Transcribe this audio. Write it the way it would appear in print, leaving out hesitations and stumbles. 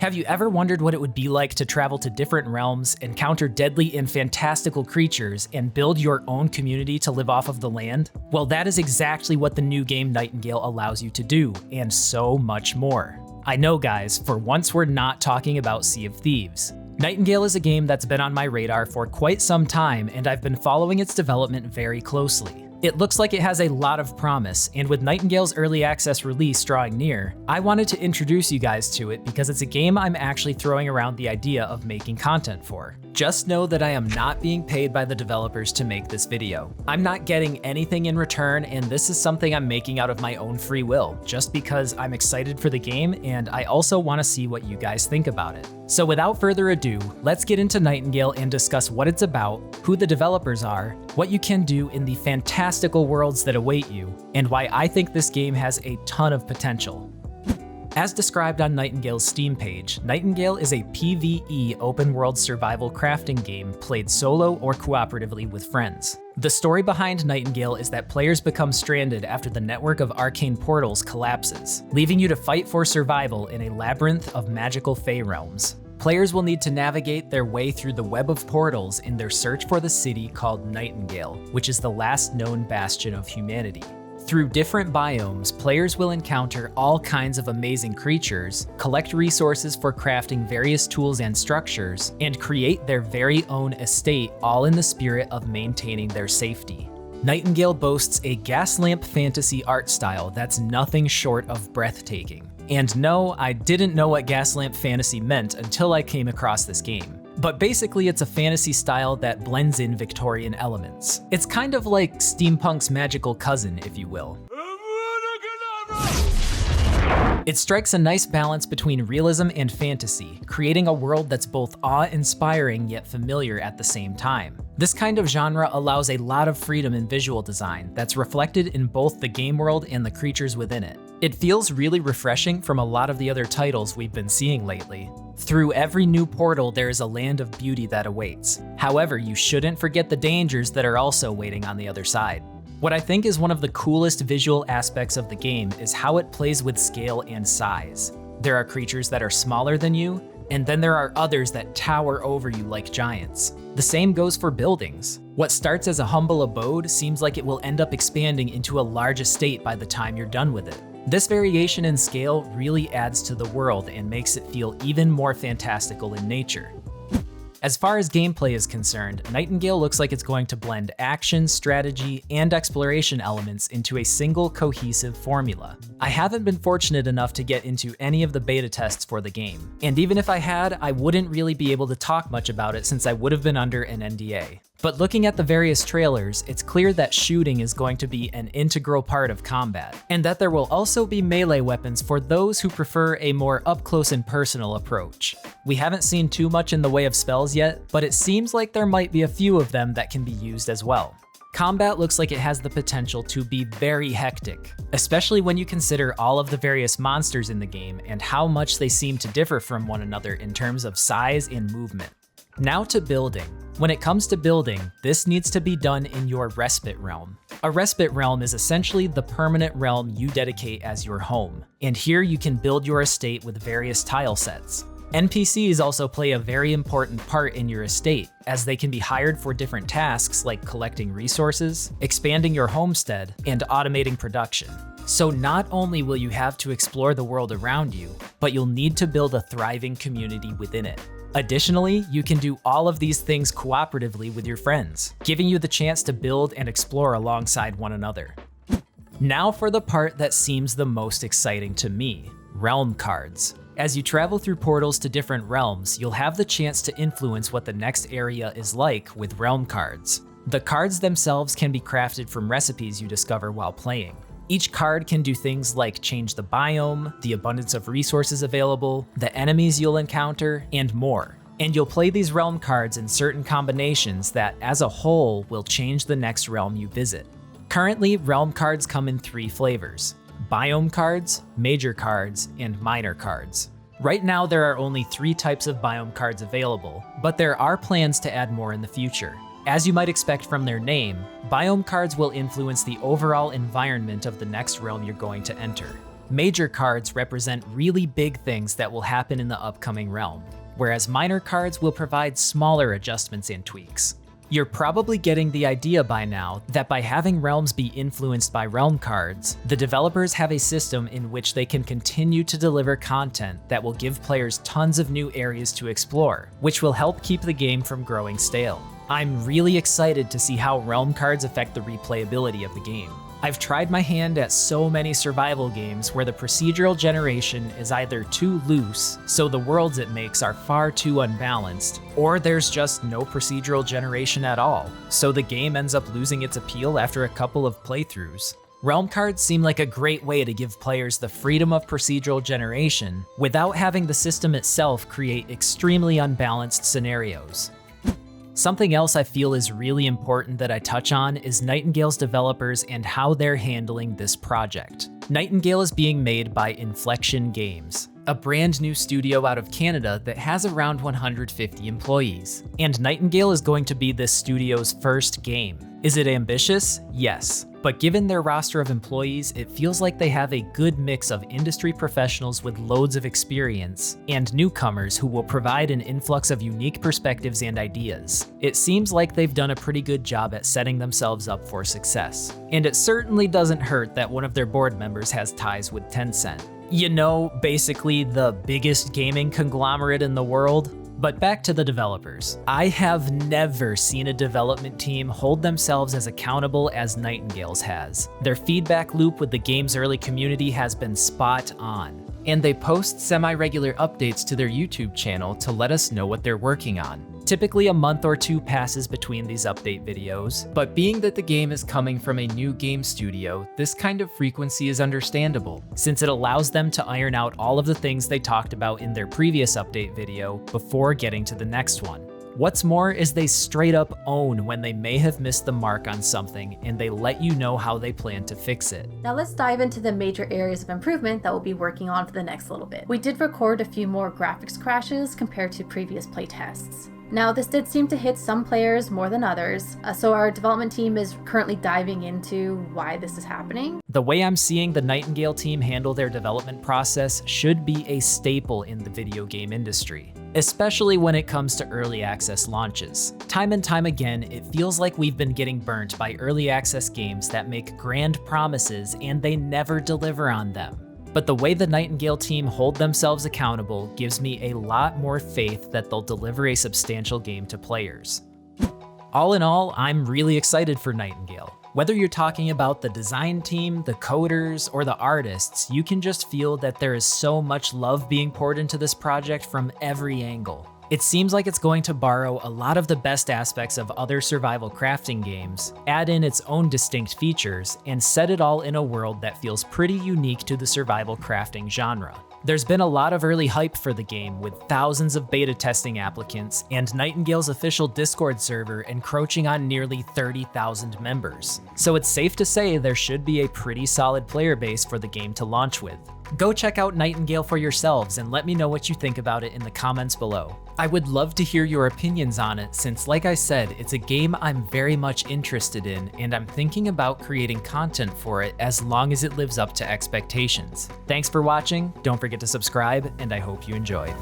Have you ever wondered what it would be like to travel to different realms, encounter deadly and fantastical creatures, and build your own community to live off of the land? Well, that is exactly what the new game Nightingale allows you to do, and so much more. I know guys, for once we're not talking about Sea of Thieves. Nightingale is a game that's been on my radar for quite some time, and I've been following its development very closely. It looks like it has a lot of promise, and with Nightingale's early access release drawing near, I wanted to introduce you guys to it because it's a game I'm actually throwing around the idea of making content for. Just know that I am not being paid by the developers to make this video. I'm not getting anything in return, and this is something I'm making out of my own free will, just because I'm excited for the game and I also want to see what you guys think about it. So without further ado, let's get into Nightingale and discuss what it's about, who the developers are, what you can do in the fantastical worlds that await you, and why I think this game has a ton of potential. As described on Nightingale's Steam page, Nightingale is a PvE open-world survival crafting game played solo or cooperatively with friends. The story behind Nightingale is that players become stranded after the network of arcane portals collapses, leaving you to fight for survival in a labyrinth of magical Fey realms. Players will need to navigate their way through the web of portals in their search for the city called Nightingale, which is the last known bastion of humanity. Through different biomes, players will encounter all kinds of amazing creatures, collect resources for crafting various tools and structures, and create their very own estate, all in the spirit of maintaining their safety. Nightingale boasts a Gaslamp fantasy art style that's nothing short of breathtaking. And no, I didn't know what Gaslamp fantasy meant until I came across this game. But basically it's a fantasy style that blends in Victorian elements. It's kind of like steampunk's magical cousin, if you will. It strikes a nice balance between realism and fantasy, creating a world that's both awe-inspiring yet familiar at the same time. This kind of genre allows a lot of freedom in visual design that's reflected in both the game world and the creatures within it. It feels really refreshing from a lot of the other titles we've been seeing lately. Through every new portal, there is a land of beauty that awaits. However, you shouldn't forget the dangers that are also waiting on the other side. What I think is one of the coolest visual aspects of the game is how it plays with scale and size. There are creatures that are smaller than you, and then there are others that tower over you like giants. The same goes for buildings. What starts as a humble abode seems like it will end up expanding into a large estate by the time you're done with it. This variation in scale really adds to the world and makes it feel even more fantastical in nature. As far as gameplay is concerned, Nightingale looks like it's going to blend action, strategy, and exploration elements into a single cohesive formula. I haven't been fortunate enough to get into any of the beta tests for the game, and even if I had, I wouldn't really be able to talk much about it since I would have been under an NDA. But looking at the various trailers, it's clear that shooting is going to be an integral part of combat, and that there will also be melee weapons for those who prefer a more up-close and personal approach. We haven't seen too much in the way of spells yet, but it seems like there might be a few of them that can be used as well. Combat looks like it has the potential to be very hectic, especially when you consider all of the various monsters in the game and how much they seem to differ from one another in terms of size and movement. Now to building. When it comes to building, this needs to be done in your Respite realm. A Respite realm is essentially the permanent realm you dedicate as your home, and here you can build your estate with various tile sets. NPCs also play a very important part in your estate, as they can be hired for different tasks like collecting resources, expanding your homestead, and automating production. So not only will you have to explore the world around you, but you'll need to build a thriving community within it. Additionally, you can do all of these things cooperatively with your friends, giving you the chance to build and explore alongside one another. Now for the part that seems the most exciting to me, realm cards. As you travel through portals to different realms, you'll have the chance to influence what the next area is like with realm cards. The cards themselves can be crafted from recipes you discover while playing. Each card can do things like change the biome, the abundance of resources available, the enemies you'll encounter, and more. And you'll play these realm cards in certain combinations that, as a whole, will change the next realm you visit. Currently, realm cards come in 3 flavors: biome cards, major cards, and minor cards. Right now, there are only 3 types of biome cards available, but there are plans to add more in the future. As you might expect from their name, biome cards will influence the overall environment of the next realm you're going to enter. Major cards represent really big things that will happen in the upcoming realm, whereas minor cards will provide smaller adjustments and tweaks. You're probably getting the idea by now that by having realms be influenced by realm cards, the developers have a system in which they can continue to deliver content that will give players tons of new areas to explore, which will help keep the game from growing stale. I'm really excited to see how realm cards affect the replayability of the game. I've tried my hand at so many survival games where the procedural generation is either too loose, so the worlds it makes are far too unbalanced, or there's just no procedural generation at all, so the game ends up losing its appeal after a couple of playthroughs. Realm cards seem like a great way to give players the freedom of procedural generation without having the system itself create extremely unbalanced scenarios. Something else I feel is really important that I touch on is Nightingale's developers and how they're handling this project. Nightingale is being made by Inflexion Games, a brand new studio out of Canada that has around 150 employees. And Nightingale is going to be this studio's first game. Is it ambitious? Yes. But given their roster of employees, it feels like they have a good mix of industry professionals with loads of experience and newcomers who will provide an influx of unique perspectives and ideas. It seems like they've done a pretty good job at setting themselves up for success. And it certainly doesn't hurt that one of their board members has ties with Tencent. You know, basically the biggest gaming conglomerate in the world. But back to the developers. I have never seen a development team hold themselves as accountable as Nightingale's has. Their feedback loop with the game's early community has been spot on. And they post semi-regular updates to their YouTube channel to let us know what they're working on. Typically a month or two passes between these update videos, but being that the game is coming from a new game studio, this kind of frequency is understandable, since it allows them to iron out all of the things they talked about in their previous update video before getting to the next one. What's more is they straight up own when they may have missed the mark on something, and they let you know how they plan to fix it. Now let's dive into the major areas of improvement that we'll be working on for the next little bit. We did record a few more graphics crashes compared to previous playtests. Now this did seem to hit some players more than others, so our development team is currently diving into why this is happening. The way I'm seeing the Nightingale team handle their development process should be a staple in the video game industry, especially when it comes to early access launches. Time and time again, it feels like we've been getting burnt by early access games that make grand promises and they never deliver on them. But the way the Nightingale team hold themselves accountable gives me a lot more faith that they'll deliver a substantial game to players. All in all, I'm really excited for Nightingale. Whether you're talking about the design team, the coders, or the artists, you can just feel that there is so much love being poured into this project from every angle. It seems like it's going to borrow a lot of the best aspects of other survival crafting games, add in its own distinct features, and set it all in a world that feels pretty unique to the survival crafting genre. There's been a lot of early hype for the game, with thousands of beta testing applicants and Nightingale's official Discord server encroaching on nearly 30,000 members. So it's safe to say there should be a pretty solid player base for the game to launch with. Go check out Nightingale for yourselves and let me know what you think about it in the comments below. I would love to hear your opinions on it since, like I said, it's a game I'm very much interested in and I'm thinking about creating content for it as long as it lives up to expectations. Thanks for watching, don't forget to subscribe, and I hope you enjoyed.